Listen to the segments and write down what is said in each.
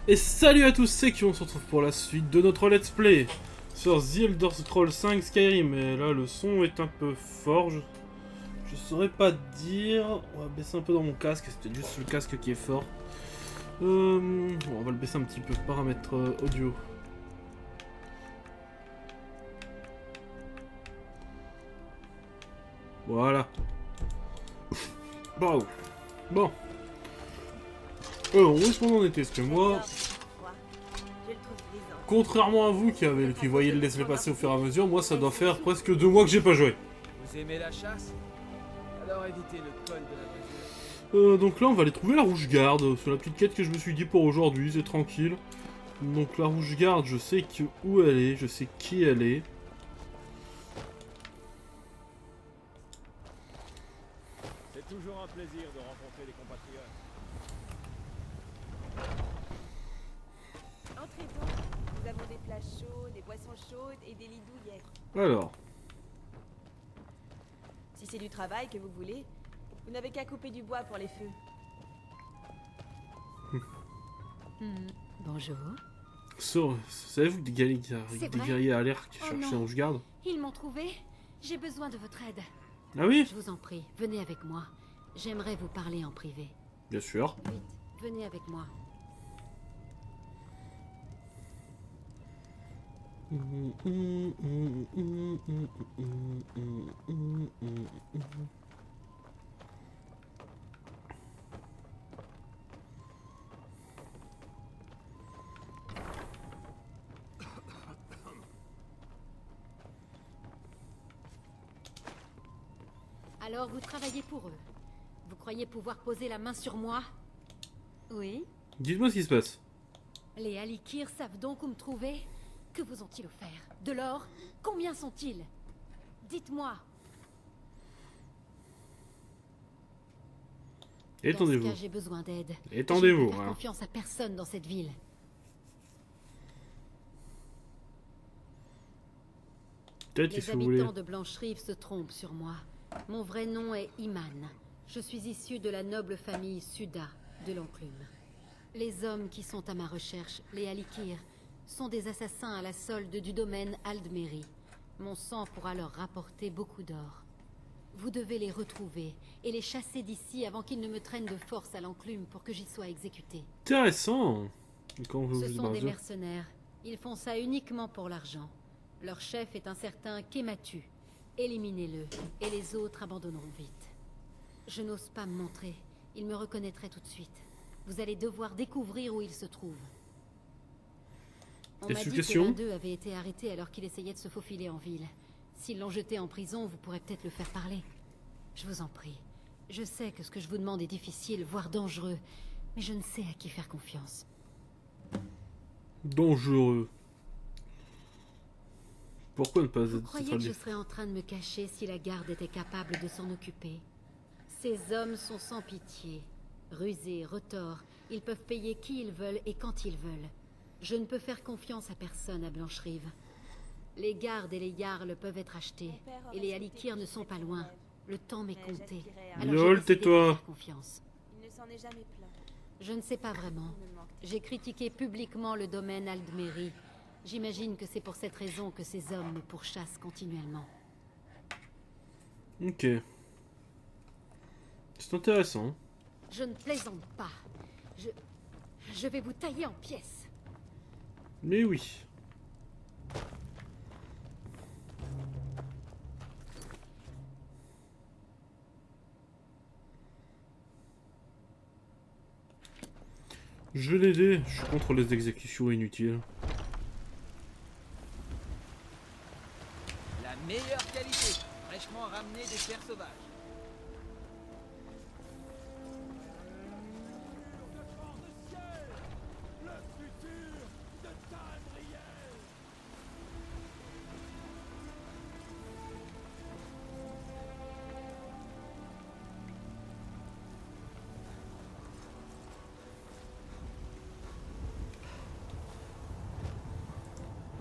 Et salut à tous, c'est qui on se retrouve pour la suite de notre let's play sur The Elder Scrolls 5 Skyrim. Et là le son est un peu fort, je saurais pas dire. On va baisser un peu dans mon casque, c'était juste le casque qui est fort. Bon, on va le baisser un petit peu, paramètres audio. Voilà. Bravo. Bon. Alors, où est-ce qu'on en était? Parce que moi, contrairement à vous qui voyez le laisser passer au fur et à mesure, moi ça doit faire presque 2 mois que j'ai pas joué. Vous aimez la chasse? Alors évitez le col de la brisure. Donc là on va aller trouver la Rouge-Garde. C'est la petite quête que je me suis dit pour aujourd'hui, c'est tranquille. Donc la Rouge-Garde, je sais où elle est, je sais qui elle est. C'est toujours un plaisir de rencontrer des compatriotes. Entrez donc, nous avons des plats chauds, des boissons chaudes et des lits douillets. Alors, Si c'est du travail que vous voulez, vous n'avez qu'à couper du bois pour les feux. Bonjour. savez-vous que des C'est vrai guerriers à l'air qui Oh cherchent non. la Rouge-Garde? Ils m'ont trouvé. J'ai besoin de votre aide. Ah oui? Je vous en prie, venez avec moi. J'aimerais vous parler en privé. Bien sûr. Vite, venez avec moi. Alors vous travaillez pour eux. Vous croyez pouvoir poser la main sur moi? Oui. Dites-moi ce qui se passe. Les Alikir savent donc où me trouver? Que vous ont-ils offert? De l'or? Combien sont-ils? Dites-moi. Dans ce Étendez-vous. cas, j'ai besoin d'aide. Étendez-vous, Je ne peux faire hein. confiance à personne dans cette ville. Peut-être Les si vous voulez. habitants de Blancherive se trompent sur moi. Mon vrai nom est Iman. Je suis issu de la noble famille Suda de l'Enclume. Les hommes qui sont à ma recherche, les Alikir, sont des assassins à la solde du domaine Aldmeri. Mon sang pourra leur rapporter beaucoup d'or. Vous devez les retrouver et les chasser d'ici avant qu'ils ne me traînent de force à l'Enclume pour que j'y sois exécuté. Intéressant. Quand vous Ce vous sont des dites, mercenaires. Ils font ça uniquement pour l'argent. Leur chef est un certain Kematu. Éliminez-le, et les autres abandonneront vite. Je n'ose pas me montrer. Ils me reconnaîtraient tout de suite. Vous allez devoir découvrir où ils se trouvent. On Des m'a dit que suggestions l'un d'eux avait été arrêté alors qu'il essayait de se faufiler en ville. S'ils l'ont jeté en prison, vous pourrez peut-être le faire parler. Je vous en prie. Je sais que ce que je vous demande est difficile, voire dangereux, mais je ne sais à qui faire confiance. dangereux. Pourquoi ne pas Vous être croyez que je serais en train de me cacher si la garde était capable de s'en occuper? Ces hommes sont sans pitié. Rusés, retors, ils peuvent payer qui ils veulent et quand ils veulent. Je ne peux faire confiance à personne à Blancherive. Les gardes et les jarls peuvent être achetés, et les Alikir ne sont pas loin. Le temps m'est compté. Alors Lol, j'ai décidé de tais-toi. faire confiance. Il ne s'en est jamais plaint. Je ne sais pas vraiment. Il me manque. J'ai critiqué publiquement le domaine Aldmeri. J'imagine que c'est pour cette raison que ces hommes me pourchassent continuellement. Ok. C'est intéressant. Je ne plaisante pas. Je vais vous tailler en pièces. Mais oui. Je vais l'aider, je suis contre les exécutions inutiles. La meilleure qualité, fraîchement ramenée des terres sauvages.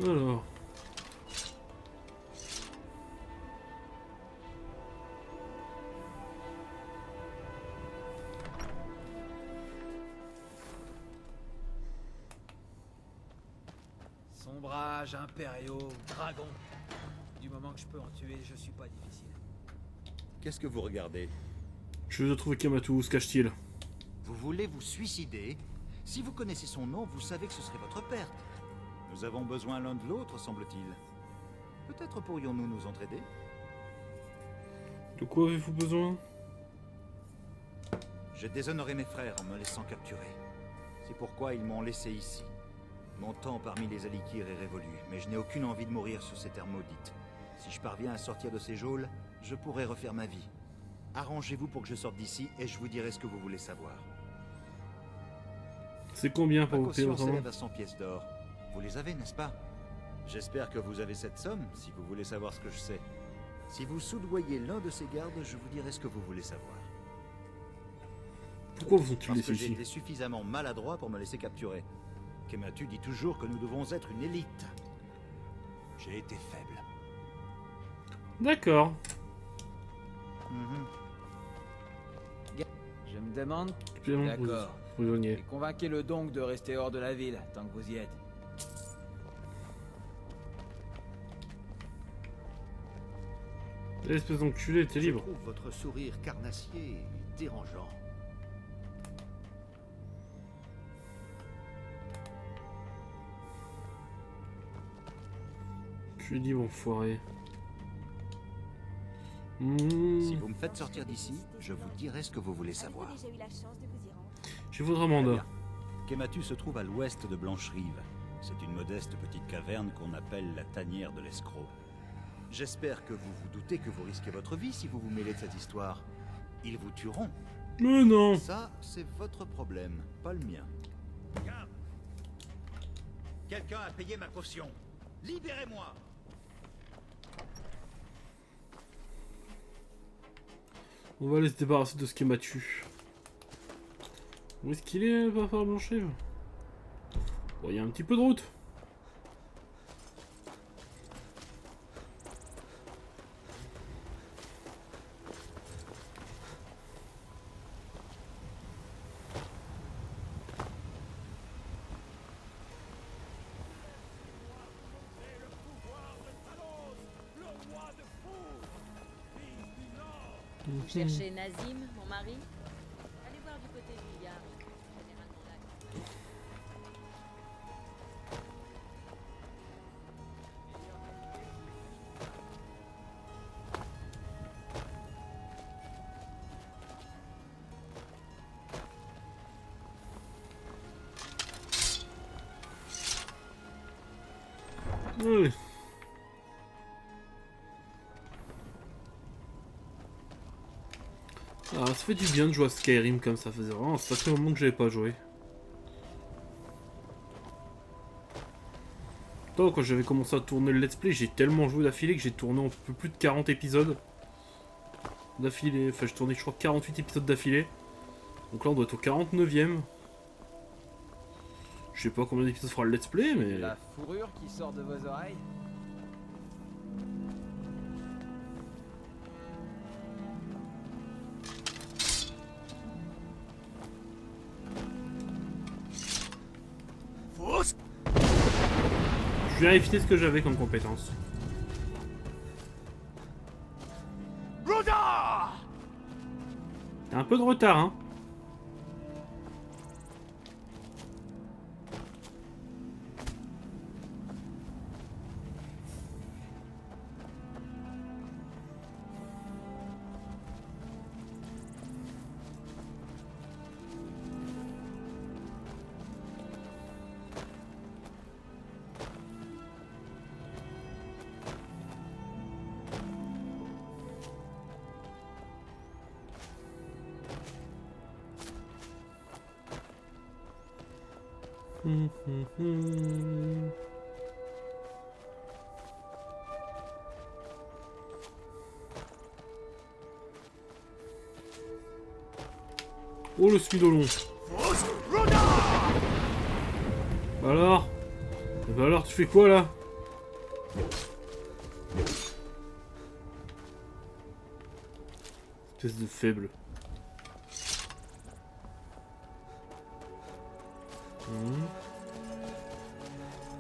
Alors. mages, impériaux, dragons. Du moment que je peux en tuer, je suis pas difficile. Qu'est-ce que vous regardez? Je veux trouver Kematu, où se cache-t-il? Vous voulez vous suicider? Si vous connaissez son nom, vous savez que ce serait votre perte. Nous avons besoin l'un de l'autre, semble-t-il. Peut-être pourrions-nous nous entraider? De quoi avez-vous besoin? J'ai déshonoré mes frères en me laissant capturer. C'est pourquoi ils m'ont laissé ici. Mon temps parmi les Alikir est révolu, mais je n'ai aucune envie de mourir sur ces terres maudites. Si je parviens à sortir de ces geôles, je pourrai refaire ma vie. Arrangez-vous pour que je sorte d'ici et je vous dirai ce que vous voulez savoir. C'est combien Ma pour vous payer caution autrement? s'élève à 100 pièces d'or. Vous les avez, n'est-ce pas? J'espère que vous avez cette somme, si vous voulez savoir ce que je sais. Si vous soudoyez l'un de ces gardes, je vous dirai ce que vous voulez savoir. Pourquoi vous ont-ils Parce laissé que j'ai ici? été suffisamment maladroit pour me laisser capturer. Kematu dit toujours que nous devons être une élite. J'ai été faible. D'accord. Je me demande... Paiement D'accord. prisonnier. Et convainquez-le donc de rester hors de la ville, tant que vous y êtes. L'espèce d'enculé, t'es Je libre. trouve votre sourire carnassier dérangeant. Tu es libre, enfoiré. Si vous me faites sortir d'ici, je vous dirai ce que vous voulez savoir. Avez-vous déjà eu la chance de vous y rendre? J'ai votre Très mandat. bien. Kematu se trouve à l'ouest de Blancherive. C'est une modeste petite caverne qu'on appelle la tanière de l'escroc. J'espère que vous vous doutez que vous risquez votre vie si vous vous mêlez de cette histoire. Ils vous tueront. Mais non! Ça, c'est votre problème, pas le mien. Quelqu'un a payé ma caution. Libérez-moi! On va aller se débarrasser de ce qui m'a tué. Où est-ce qu'il est, papa Blanchèvre? Bon, il y a un petit peu de route. Vous cherchez Nazim, mon mari? Allez voir du côté du Yard. Généralement là. Allez. Ah, ça fait du bien de jouer à Skyrim comme ça, faisait vraiment un sacré moment que j'avais pas joué. Toi, quand j'avais commencé à tourner le let's play, j'ai tellement joué d'affilée que j'ai tourné un peu plus de 40 épisodes d'affilée. Enfin, j'ai tourné, je crois, 48 épisodes d'affilée. Donc là, on doit être au 49e. Je sais pas combien d'épisodes fera le let's play, mais... La fourrure qui sort de vos oreilles? Je viens éviter ce que j'avais comme compétence. T'as un peu de retard, hein. Oh, le Smidolon. Alors? Eh ben alors, tu fais quoi là? Espèce de faible.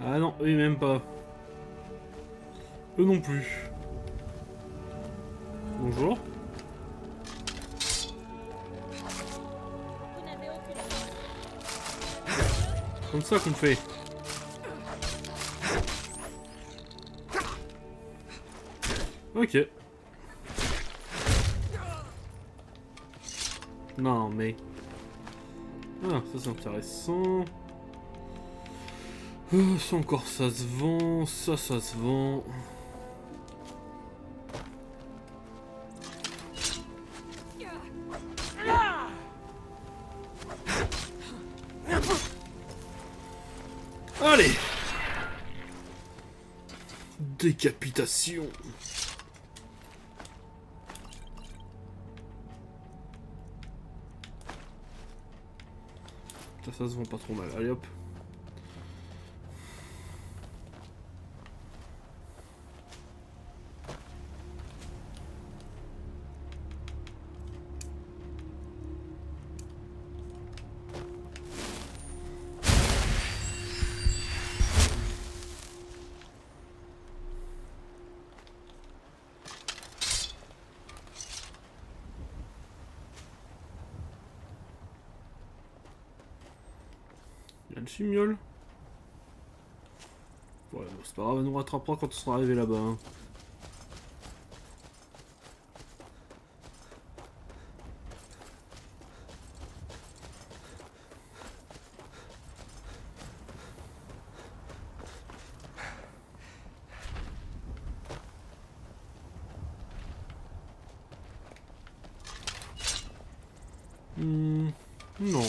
Ah non, oui, même pas. Eux non plus. Bonjour. Vous n'avez aucune chance. Comme ça qu'on fait. Ok. Non mais... Ah, ça c'est intéressant. Ça encore ça se vend, ça se vend. Allez! Décapitation. Ça se vend pas trop mal. Allez hop. Il y a le chimiol. Ouais, bon, c'est pas grave, elle nous rattrapera quand on sera arrivé là-bas. Hein. Non.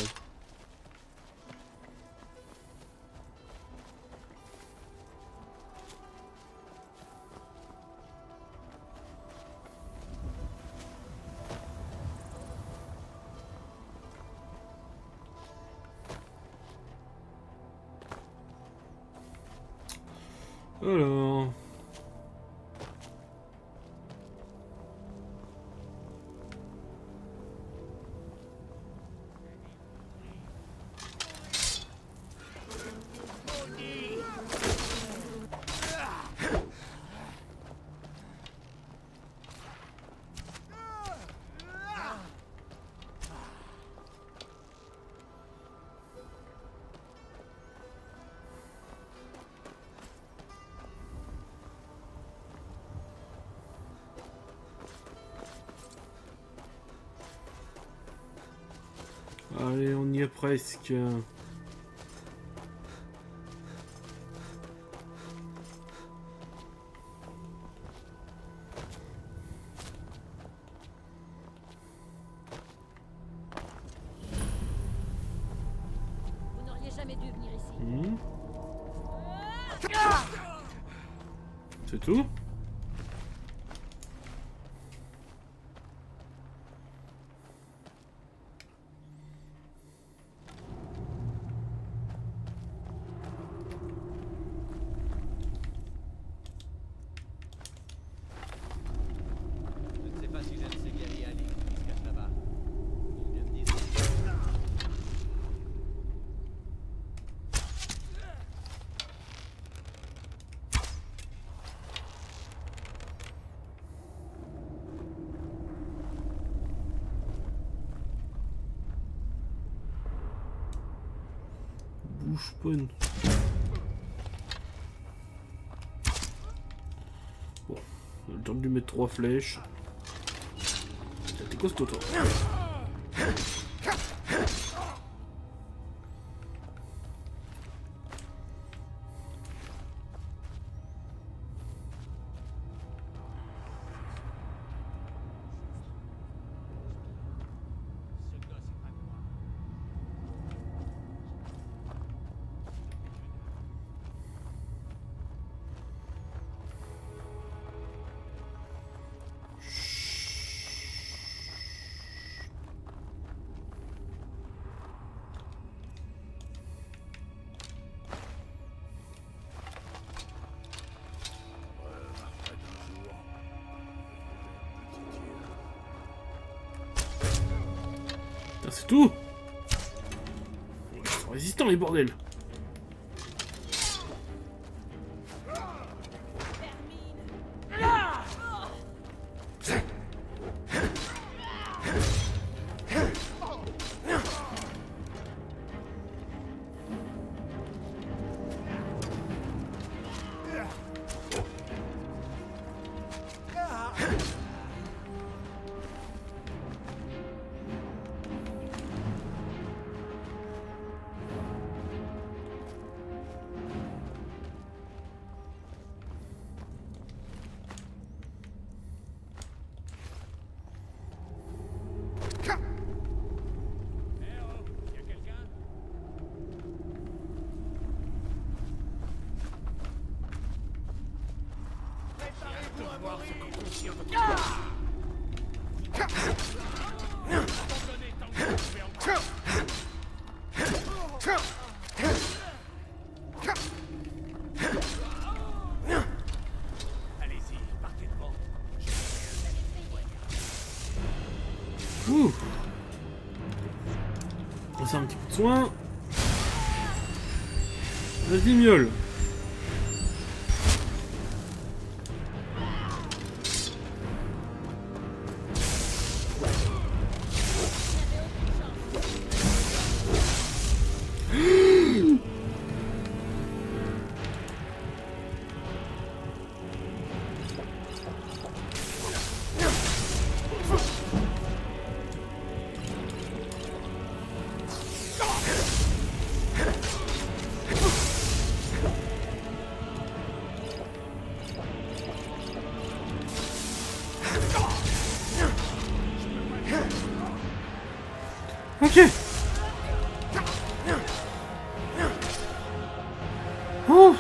Alors... Allez, on y est presque. Vous n'auriez jamais dû venir ici. C'est tout? Je ne sais pas si je ne sais guérir Ali qui se cache là-bas. Il vient de dire. Bouge pas une... Bon, on a le temps de lui mettre 3 flèches. T'es costaud toi. C'est tout. Ils sont résistants les bordels. Ouh. On va faire un petit coup de soin. Vas-y, miaule. Ok. Oh.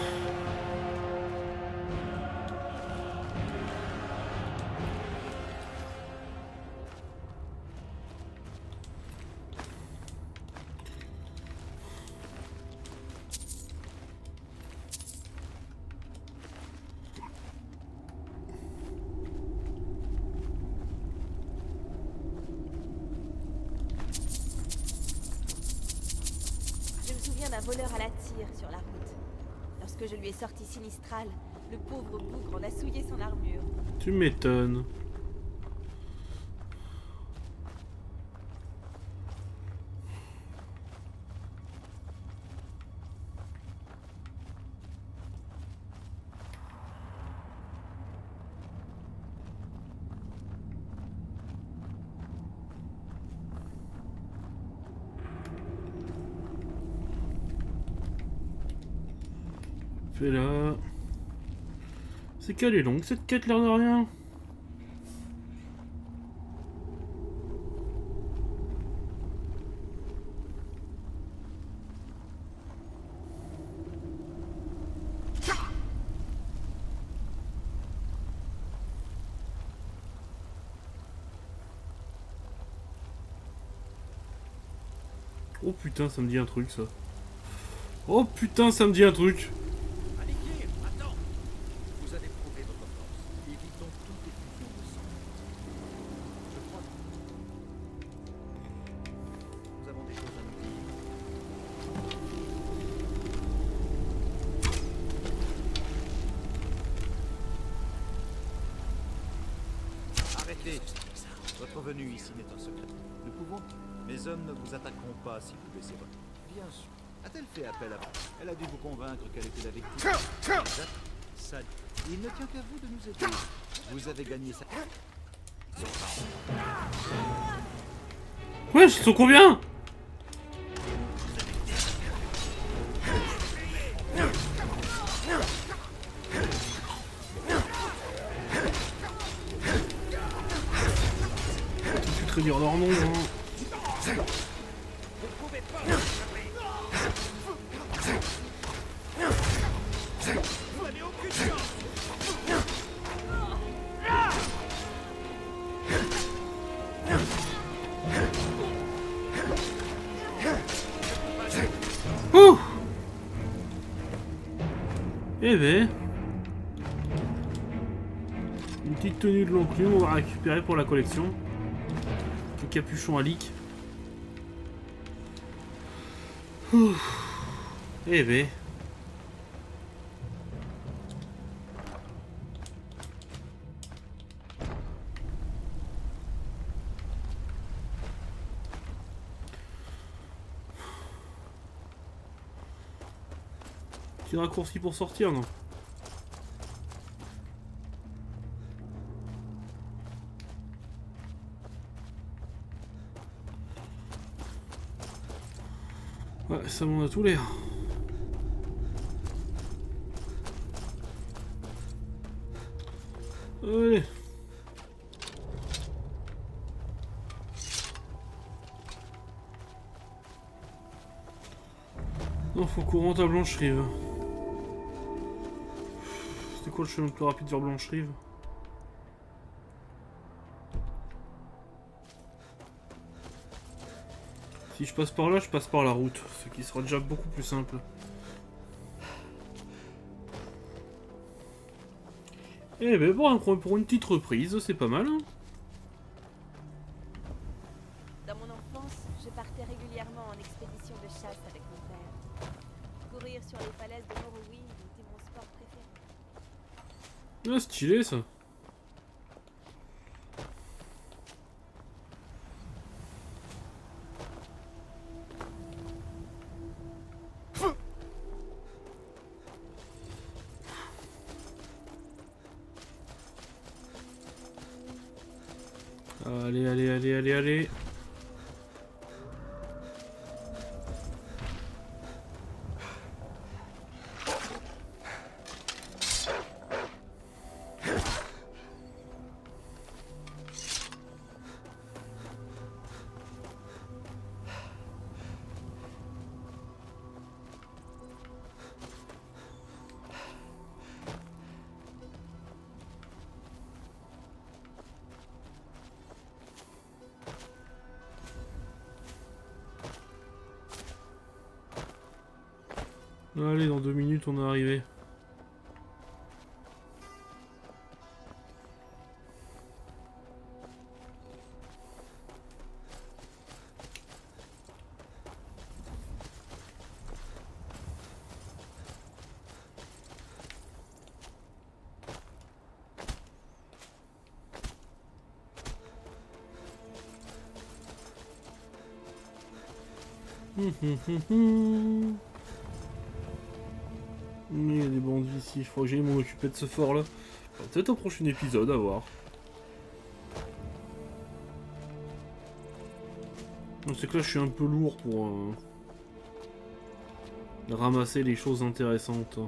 Je me souviens d'un voleur à la tire sur la route. Lorsque je lui ai sorti Sinistral, le pauvre bougre en a souillé son armure. Tu m'étonnes. Fais là. C'est qu'elle est longue cette quête, l'air de rien. Oh putain, ça me dit un truc ça. Oh putain, ça me dit un truc. Alikir, attends. Vous avez prouvé votre force. Évitons toute effusion de sang. Je crois que nous avons des choses à nous dire. Arrêtez. Votre venue ici n'est un secret. Nous pouvons. Mes hommes ne vous attaqueront pas si vous baissez votre... Bien sûr. A-t-elle fait appel à vous? Elle a dû vous convaincre qu'elle était la victime. Exact. Ça, il ne tient qu'à vous de nous aider. Vous avez gagné sa... Ouais, ils sont combien? Tu peux réduire leur nombre, hein. Ouh. Eh ben, une petite tenue de l'enclume, on va récupérer pour la collection. Le capuchon à leak. Ouh. Eh ben. Petit raccourci pour sortir, non? Ouais, ça m'en a tout l'air. Allez. Non, faut qu'on rentre à Blancherive. C'était quoi le chemin le plus rapide vers Blancherive? Si je passe par là, je passe par la route, ce qui sera déjà beaucoup plus simple. Eh ben bon, pour une petite reprise, c'est pas mal. Hein. Dans mon enfance, je partais régulièrement en expédition de chasse avec mon père. Courir sur les falaises de Morrowind était mon sport préféré. Ah, stylé ça. Allez, allez, allez, allez, allez. Allez, dans 2 minutes, on est arrivé. Il y a des bandits ici, il faut que j'aille m'en occuper de ce fort là. Peut-être au prochain épisode, à voir. C'est que là je suis un peu lourd pour ramasser les choses intéressantes.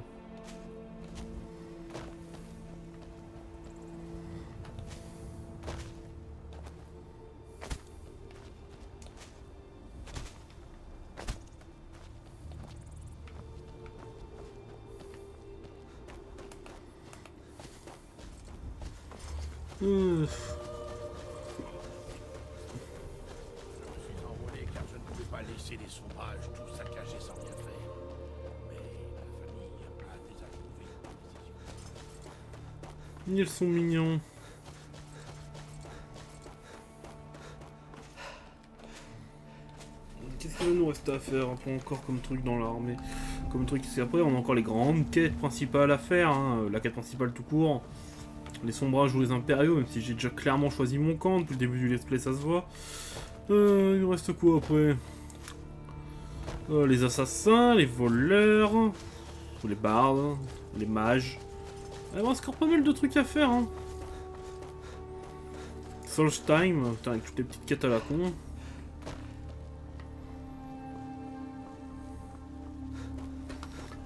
Je me suis enrôlé car je ne pouvais pas laisser les sauvages tout saccager sans rien faire. Mais la famille a désapprouvé ma décision. Ils sont mignons. Qu'est-ce qu'il va nous rester à faire un peu encore comme truc dans l'armée? Comme truc, c'est après on a encore les grandes quêtes principales à faire, hein. La quête principale tout court. Les sombrages ou les impériaux, même si j'ai déjà clairement choisi mon camp depuis le début du let's play, ça se voit. Il nous reste quoi après? Les assassins, les voleurs, les bardes, les mages. Il reste encore pas mal de trucs à faire. Hein. Solstheim, putain, avec toutes les petites quêtes à la con.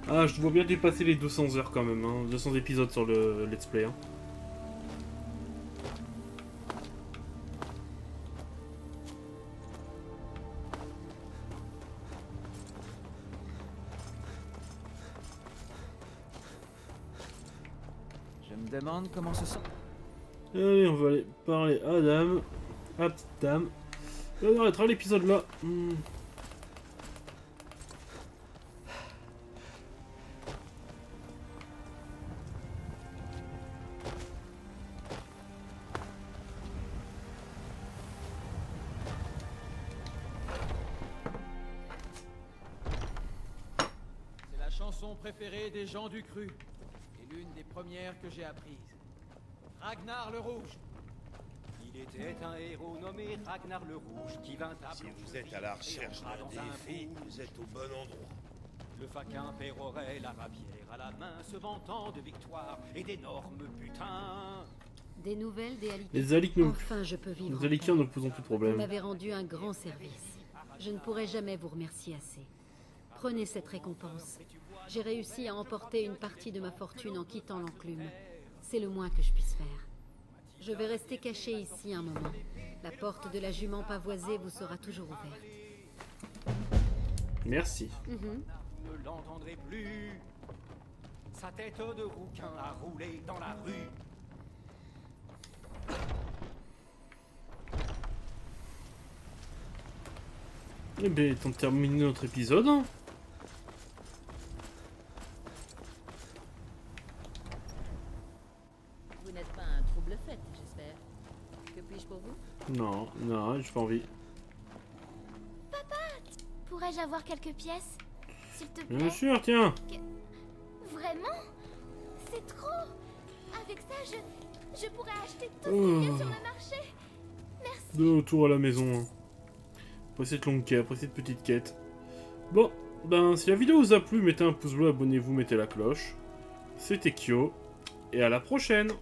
Ah, je dois bien dépasser les 200 heures quand même, hein. 200 épisodes sur le let's play. Hein. Je me demande comment se sent. Allez, on va aller parler à Dame. À petite dame. On arrêtera l'épisode là. C'est la chanson préférée des gens du cru. Et l'une des premières que j'ai apprises. Ragnar le Rouge. Il était un héros nommé Ragnar le Rouge qui vint à... Si vous êtes à la recherche d'un défi, vous êtes au bon endroit. Le faquin pérorait la rapière à la main, se vantant de victoire et d'énormes butins. Des nouvelles des Alikiens. Les Alikiens, Enfin, je peux vivre. les Alikiens ne posons plus de Vous problème. m'avez rendu un grand service. Je ne pourrai jamais vous remercier assez. Prenez cette récompense. J'ai réussi à emporter une partie de ma fortune en quittant l'enclume. C'est le moins que je puisse faire. Je vais rester caché ici un moment. La porte de la jument pavoisée vous sera toujours ouverte. Merci. Vous ne l'entendrez plus. Sa tête de rouquin a roulé dans la rue. Eh ben, temps de terminer notre épisode. Hein. Vous n'êtes pas un trouble-fête, j'espère. Que puis-je pour vous? Non, non, j'ai pas envie. Pourrais-je avoir quelques pièces? S'il te plaît. Bien sûr, tiens. Vraiment? C'est trop. Avec ça, je pourrais acheter tout ce qu'il y a sur le marché. Merci. De retour à la maison. Hein. Après cette longue quête, après cette petite quête. Bon, ben, si la vidéo vous a plu, mettez un pouce bleu, abonnez-vous, mettez la cloche. C'était Kyo. Et à la prochaine.